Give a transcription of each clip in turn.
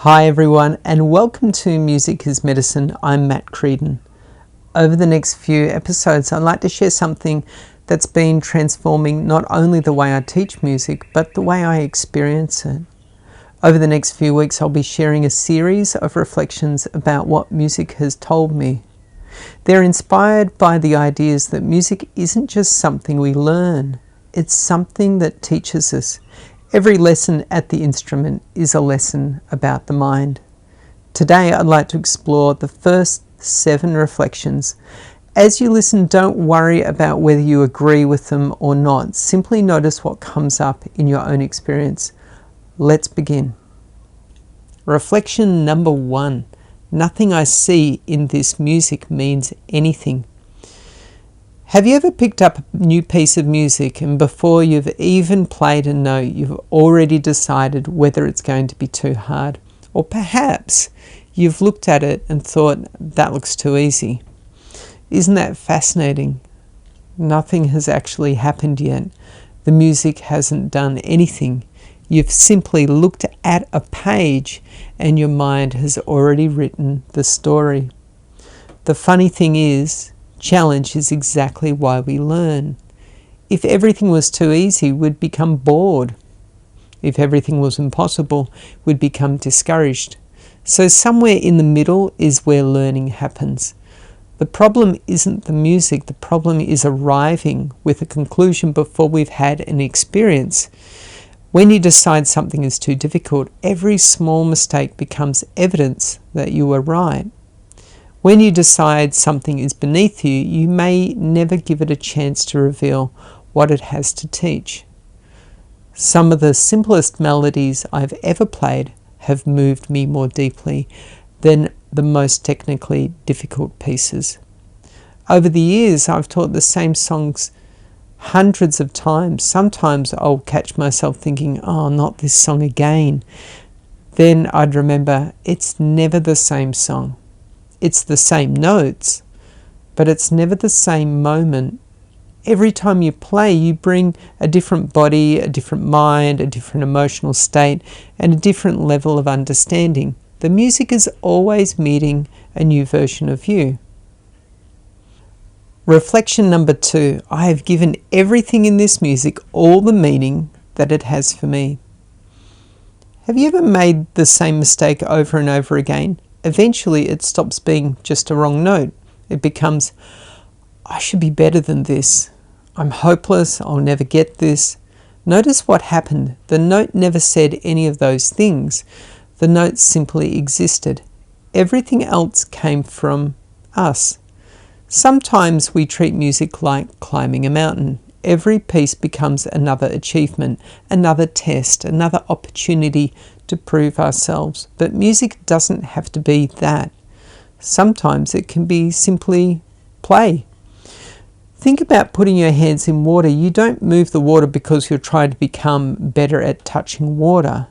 Hi everyone, and welcome to Music is Medicine. I'm Mat Creedon. Over the next few episodes, I'd like to share something that's been transforming not only the way I teach music, but the way I experience it. Over the next few weeks, I'll be sharing a series of reflections about what music has told me. They're inspired by the ideas that music isn't just something we learn, it's something that teaches us. Every lesson at the instrument is a lesson about the mind. Today I'd like to explore the first 7 reflections. As you listen, don't worry about whether you agree with them or not. Simply notice what comes up in your own experience. Let's begin. Reflection number 1. Nothing I see in this music means anything. Have you ever picked up a new piece of music and before you've even played a note, you've already decided whether it's going to be too hard? Or perhaps you've looked at it and thought, that looks too easy. Isn't that fascinating? Nothing has actually happened yet. The music hasn't done anything. You've simply looked at a page and your mind has already written the story. The funny thing is, challenge is exactly why we learn. If everything was too easy, we'd become bored. If everything was impossible, we'd become discouraged. So somewhere in the middle is where learning happens. The problem isn't the music, the problem is arriving with a conclusion before we've had an experience. When you decide something is too difficult, every small mistake becomes evidence that you were right. When you decide something is beneath you, you may never give it a chance to reveal what it has to teach. Some of the simplest melodies I've ever played have moved me more deeply than the most technically difficult pieces. Over the years, I've taught the same songs hundreds of times. Sometimes I'll catch myself thinking, oh, not this song again. Then I'd remember, it's never the same song. It's the same notes, but it's never the same moment. Every time you play, you bring a different body, a different mind, a different emotional state, and a different level of understanding. The music is always meeting a new version of you. Reflection number 2. I have given everything in this music all the meaning that it has for me. Have you ever made the same mistake over and over again? Eventually it stops being just a wrong note. It becomes, I should be better than this. I'm hopeless, I'll never get this. Notice what happened. The note never said any of those things. The note simply existed. Everything else came from us. Sometimes we treat music like climbing a mountain. Every piece becomes another achievement, another test, another opportunity to prove ourselves. But music doesn't have to be that. Sometimes it can be simply play. Think about putting your hands in water. You don't move the water because you're trying to become better at touching water.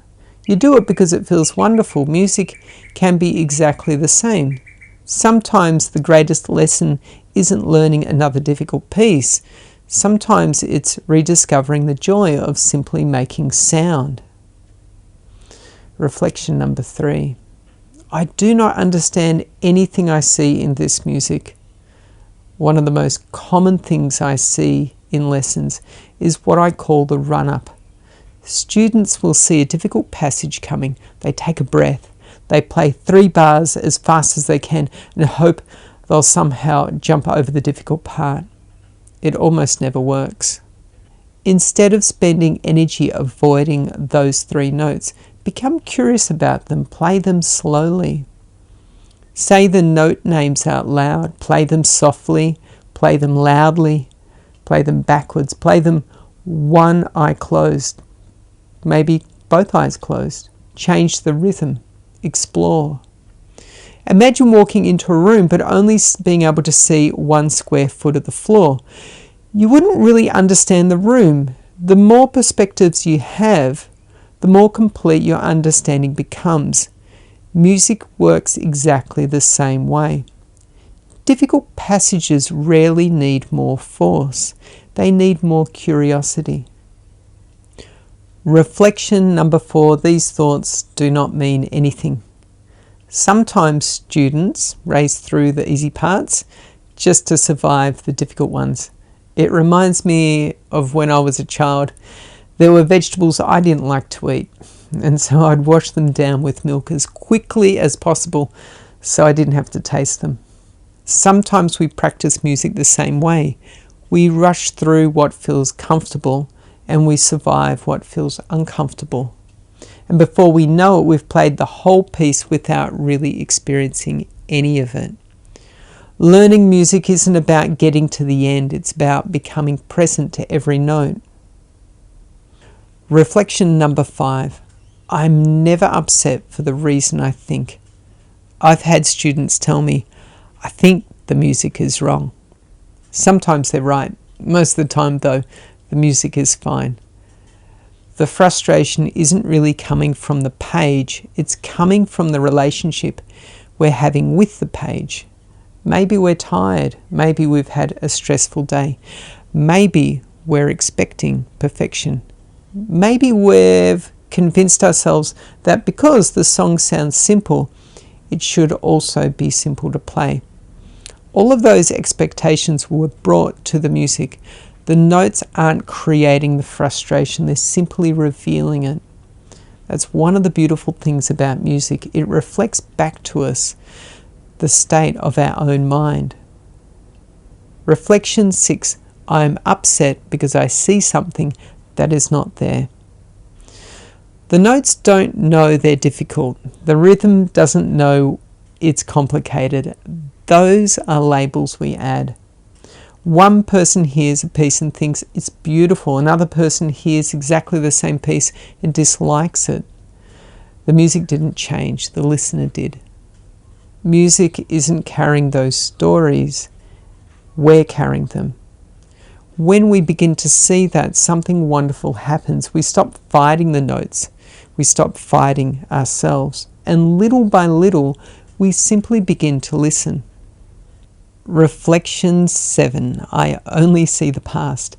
You do it because it feels wonderful. Music can be exactly the same. Sometimes the greatest lesson isn't learning another difficult piece. Sometimes it's rediscovering the joy of simply making sound. Reflection number 3. I do not understand anything I see in this music. One of the most common things I see in lessons is what I call the run-up. Students will see a difficult passage coming. They take a breath. They play 3 bars as fast as they can and hope they'll somehow jump over the difficult part. It almost never works. Instead of spending energy avoiding those 3 notes, become curious about them. Play them slowly. Say the note names out loud. Play them softly. Play them loudly. Play them backwards. Play them one eye closed. Maybe both eyes closed. Change the rhythm. Explore. Imagine walking into a room but only being able to see 1 square foot of the floor. You wouldn't really understand the room. The more perspectives you have, the more complete your understanding becomes. Music works exactly the same way. Difficult passages rarely need more force. They need more curiosity. Reflection number 4, these thoughts do not mean anything. Sometimes students race through the easy parts just to survive the difficult ones. It reminds me of when I was a child. There were vegetables I didn't like to eat, and so I'd wash them down with milk as quickly as possible so I didn't have to taste them. Sometimes we practice music the same way. We rush through what feels comfortable and we survive what feels uncomfortable. And before we know it, we've played the whole piece without really experiencing any of it. Learning music isn't about getting to the end, it's about becoming present to every note. Reflection number 5. I'm never upset for the reason I think. I've had students tell me, I think the music is wrong. Sometimes they're right. Most of the time, though, the music is fine. The frustration isn't really coming from the page, it's coming from the relationship we're having with the page. Maybe we're tired, maybe we've had a stressful day, maybe we're expecting perfection. Maybe we've convinced ourselves that because the song sounds simple, it should also be simple to play. All of those expectations were brought to the music. The notes aren't creating the frustration, they're simply revealing it. That's one of the beautiful things about music. It reflects back to us the state of our own mind. Reflection 6. I am upset because I see something that is not there. The notes don't know they're difficult. The rhythm doesn't know it's complicated. Those are labels we add. One person hears a piece and thinks it's beautiful. Another person hears exactly the same piece and dislikes it. The music didn't change, the listener did. Music isn't carrying those stories, we're carrying them. When we begin to see that, something wonderful happens. We stop fighting the notes, we stop fighting ourselves, and little by little, we simply begin to listen. Reflection 7. I only see the past.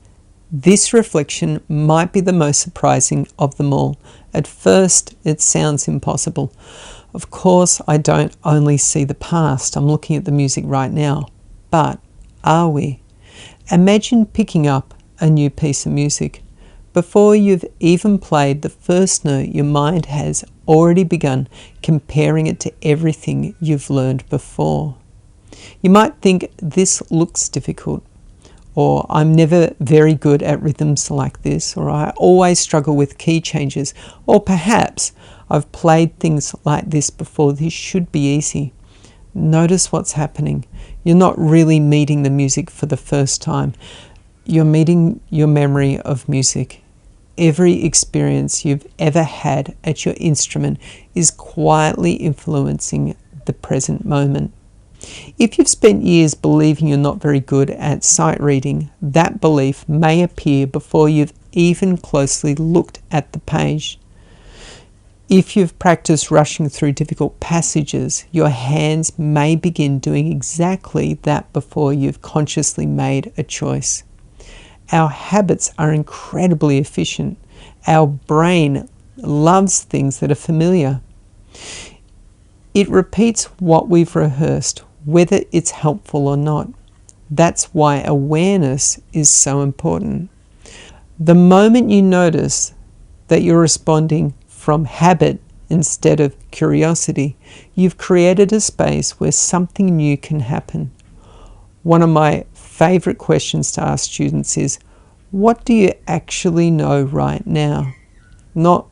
This reflection might be the most surprising of them all. At first, it sounds impossible. Of course, I don't only see the past. I'm looking at the music right now. But are we? Imagine picking up a new piece of music. Before you've even played the first note, your mind has already begun comparing it to everything you've learned before. You might think this looks difficult, or I'm never very good at rhythms like this, or I always struggle with key changes, or perhaps I've played things like this before, this should be easy. Notice what's happening. You're not really meeting the music for the first time. You're meeting your memory of music. Every experience you've ever had at your instrument is quietly influencing the present moment. If you've spent years believing you're not very good at sight reading, that belief may appear before you've even closely looked at the page. If you've practiced rushing through difficult passages, your hands may begin doing exactly that before you've consciously made a choice. Our habits are incredibly efficient. Our brain loves things that are familiar. It repeats what we've rehearsed, whether it's helpful or not. That's why awareness is so important. The moment you notice that you're responding from habit instead of curiosity, you've created a space where something new can happen. One of my favorite questions to ask students is, what do you actually know right now? Not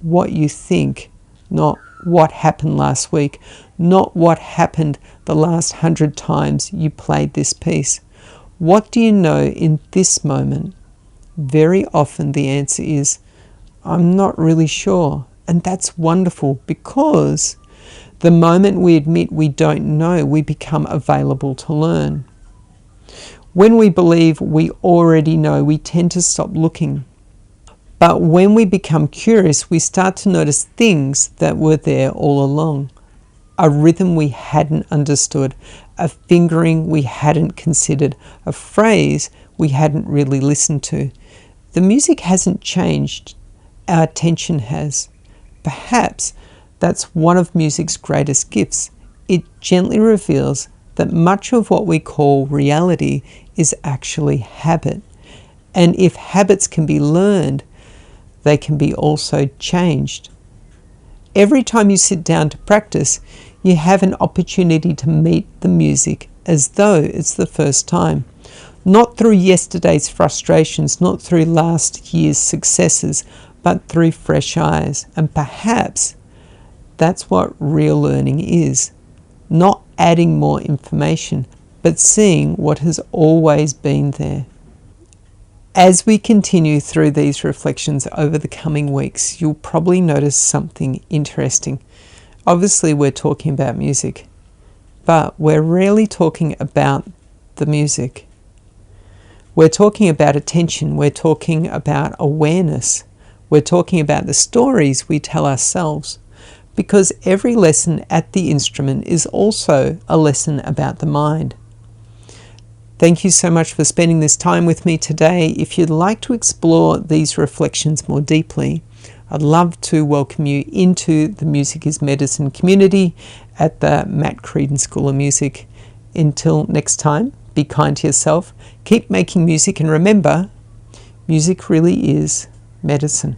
what you think, not what happened last week, not what happened the last 100 times you played this piece. What do you know in this moment? Very often the answer is, I'm not really sure. And that's wonderful, because the moment we admit we don't know, we become available to learn. When we believe we already know, we tend to stop looking. But when we become curious, we start to notice things that were there all along. A rhythm we hadn't understood, a fingering we hadn't considered, a phrase we hadn't really listened to. The music hasn't changed. our attention has. Perhaps that's one of music's greatest gifts. It gently reveals that much of what we call reality is actually habit. And if habits can be learned, they can be also changed. Every time you sit down to practice, you have an opportunity to meet the music as though it's the first time. Not through yesterday's frustrations, not through last year's successes, but through fresh eyes. And perhaps that's what real learning is. Not adding more information, but seeing what has always been there. As we continue through these reflections over the coming weeks, you'll probably notice something interesting. Obviously, we're talking about music, but we're rarely talking about the music. We're talking about attention, we're talking about awareness, we're talking about the stories we tell ourselves, because every lesson at the instrument is also a lesson about the mind. Thank you so much for spending this time with me today. If you'd like to explore these reflections more deeply, I'd love to welcome you into the Music is Medicine community at the Mat Creedon School of Music. Until next time, be kind to yourself, keep making music, and remember, music really is medicine.